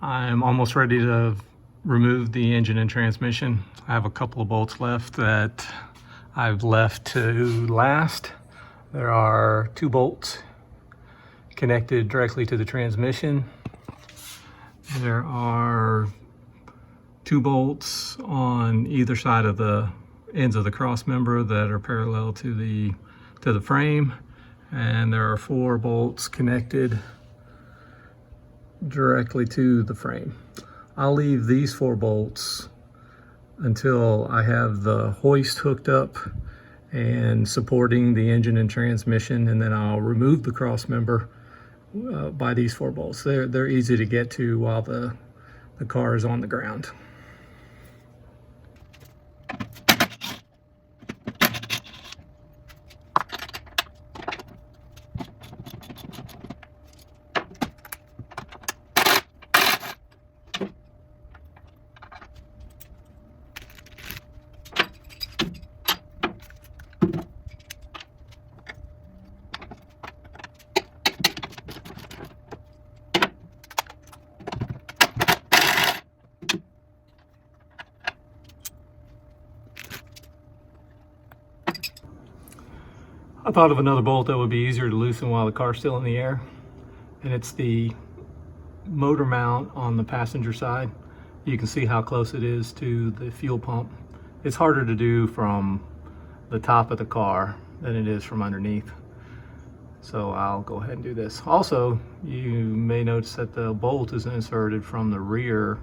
I'm almost ready to remove the engine and transmission. I have a couple of bolts left that I've left to last. There are 2 bolts connected directly to the transmission. There are 2 bolts on either side of the ends of the cross member that are parallel to the frame, and there are 4 bolts connected directly to the frame. I'll leave these 4 bolts until I have the hoist hooked up and supporting the engine and transmission, and then I'll remove the cross member by these 4 bolts. They're easy to get to while the car is on the ground. I thought of another bolt that would be easier to loosen while the car's still in the air, and it's the motor mount on the passenger side. You can see how close it is to the fuel pump. It's harder to do from the top of the car than it is from underneath. So I'll go ahead and do this. Also, you may notice that the bolt is inserted from the rear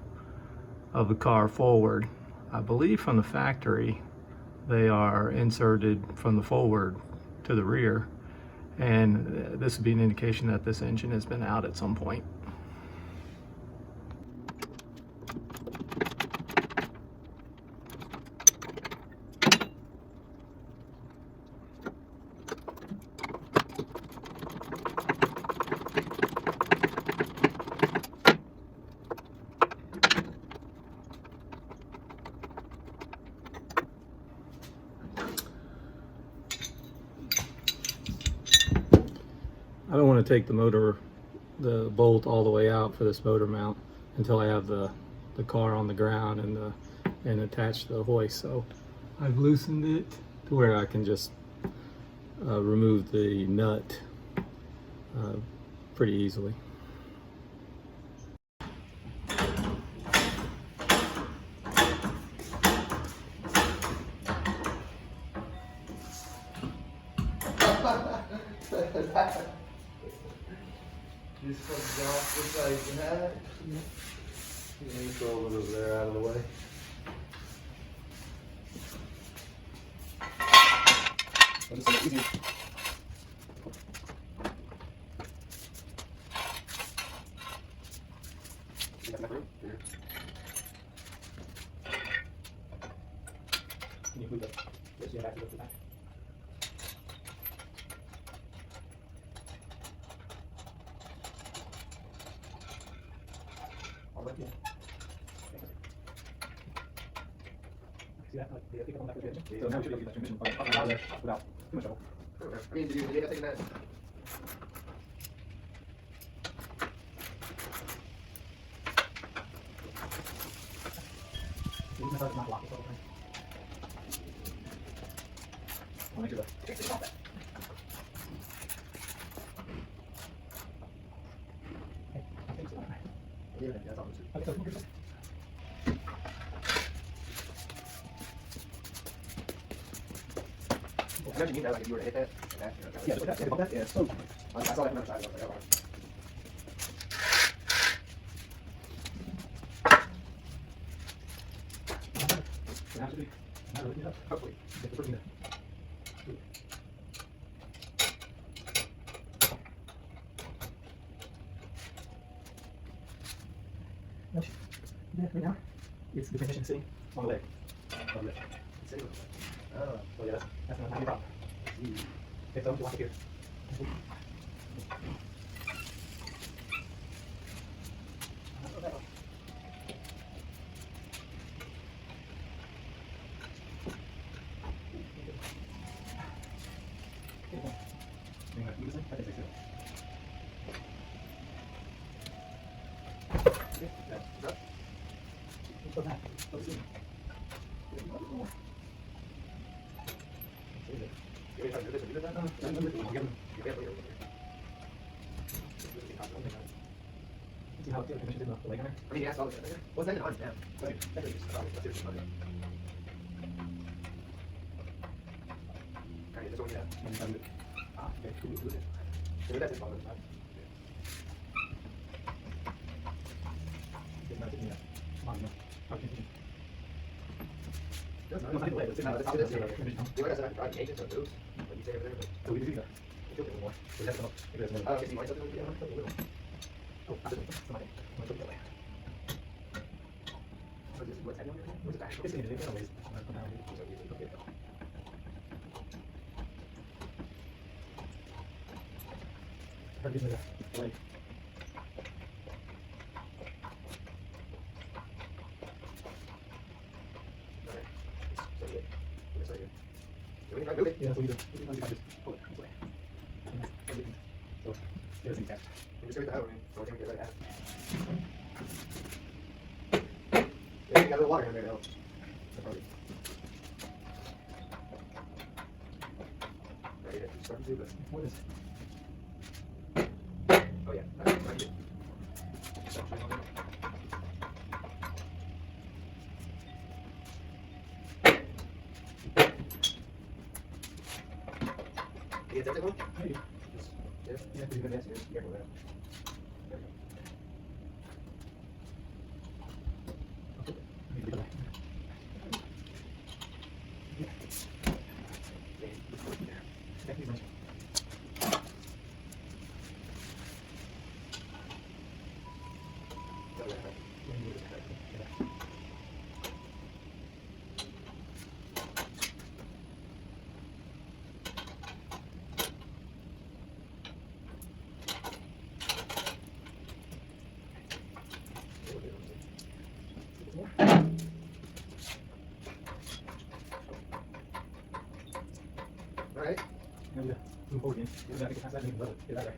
of the car forward. I believe from the factory, they are inserted from the forward to the rear, and this would be an indication that this engine has been out at some point. I don't want to take the bolt all the way out for this motor mount until I have the car on the ground and attach the hoist. So I've loosened it to where I can just remove the nut pretty easily. Just comes off just so you can have it. And then throw it over there out of the way. Can you move this? Yes, you have to go to the back. Yeah. See that? Like, pick up on that transmission. So now we should be able to get that transmission out of there without too much trouble. I mean, did you take that? You can start to not block it. I'll make sure that. Yeah, that's all. Okay, so here's Imagine you know, like if you were to hit that. yeah, yeah. So I saw that from the side. I was like, oh, it has to be. Hopefully, get the person there. Yeah, right now it's the transmission sitting on the leg. On the leg. it's sitting. So yeah, that's not a problem. Okay, so lock it here. Alright. Move forward again. Get back, get past that, and level. Get that right.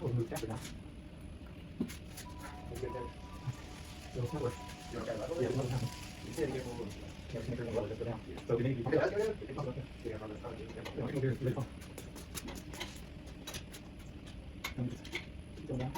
We'll move faster now. So it's not worth. Yeah, it's not happening. Yeah, just make sure you level it, just go down. So we need to be. Yeah, really fun. Just keep going down.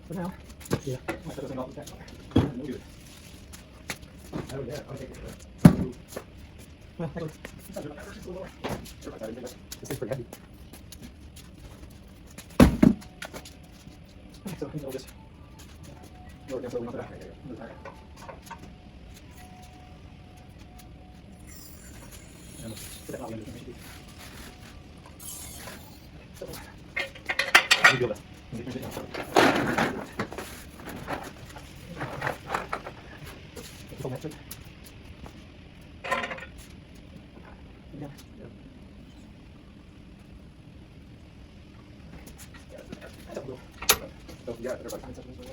For now, yeah, my set doesn't off the back. We'll do it. Oh yeah, I'll take it. Well, actually, it's a little more. Sure, this thing's pretty heavy. Okay, so I think I'll just lower it down so we don't have to back right there. And put that out again. So, rebuild it. Yeah. So yeah, everybody.